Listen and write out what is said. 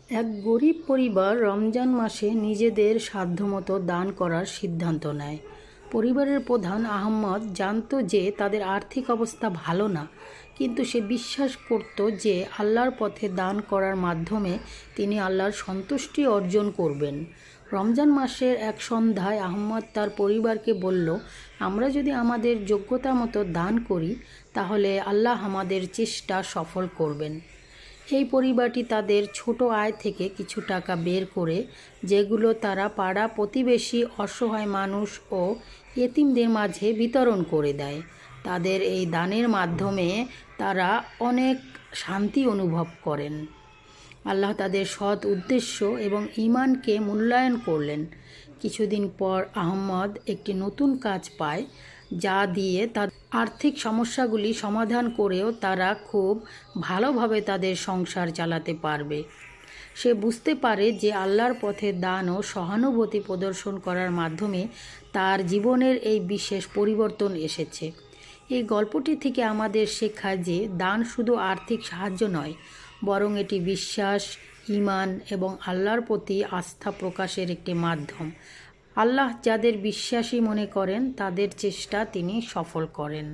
এক গরিব পরিবার রমজান মাসে নিজেদের সাধ্যমতো দান করার সিদ্ধান্ত নেয়। পরিবারের প্রধান আহমদ জানত যে তাদের আর্থিক অবস্থা ভালো না, কিন্তু সে বিশ্বাস করত যে আল্লাহর পথে দান করার মাধ্যমে তিনি আল্লাহর সন্তুষ্টি অর্জন করবেন। রমজান মাসের এক সন্ধ্যায় আহমদ তার পরিবারকে বলল, আমরা যদি আমাদের যোগ্যতা মতো দান করি তাহলে আল্লাহ আমাদের চেষ্টা সফল করবেন। এই পরিবারটি তাদের ছোট আয় থেকে কিছু টাকা বের করে, যেগুলো তারা পাড়া প্রতিবেশী, অসহায় মানুষ ও এতিমদের মাঝে বিতরণ করে দেয়। তাদের এই দানের মাধ্যমে তারা অনেক শান্তি অনুভব করেন। আল্লাহ তাদের সৎ উদ্দেশ্য এবং ঈমানকে মূল্যায়ন করলেন। কিছুদিন পর আহমদ একটি নতুন কাজ পায়, যা দিয়ে তার আর্থিক সমস্যাগুলি সমাধান করেও তারা খুব ভালোভাবে তাদের সংসার চালাতে পারবে। সে বুঝতে পারে যে আল্লাহর পথে দান ও সহানুভূতি প্রদর্শন করার মাধ্যমে তার জীবনের এই বিশেষ পরিবর্তন এসেছে। এই গল্পটি থেকে আমাদের শেখায় যে দান শুধু আর্থিক সাহায্য নয়, বরং এটি বিশ্বাস, ঈমান এবং আল্লাহর প্রতি আস্থা প্রকাশের একটি মাধ্যম। আল্লাহ যাদের বিশ্বাসী মনে করেন তাদের চেষ্টা তিনি সফল করেন।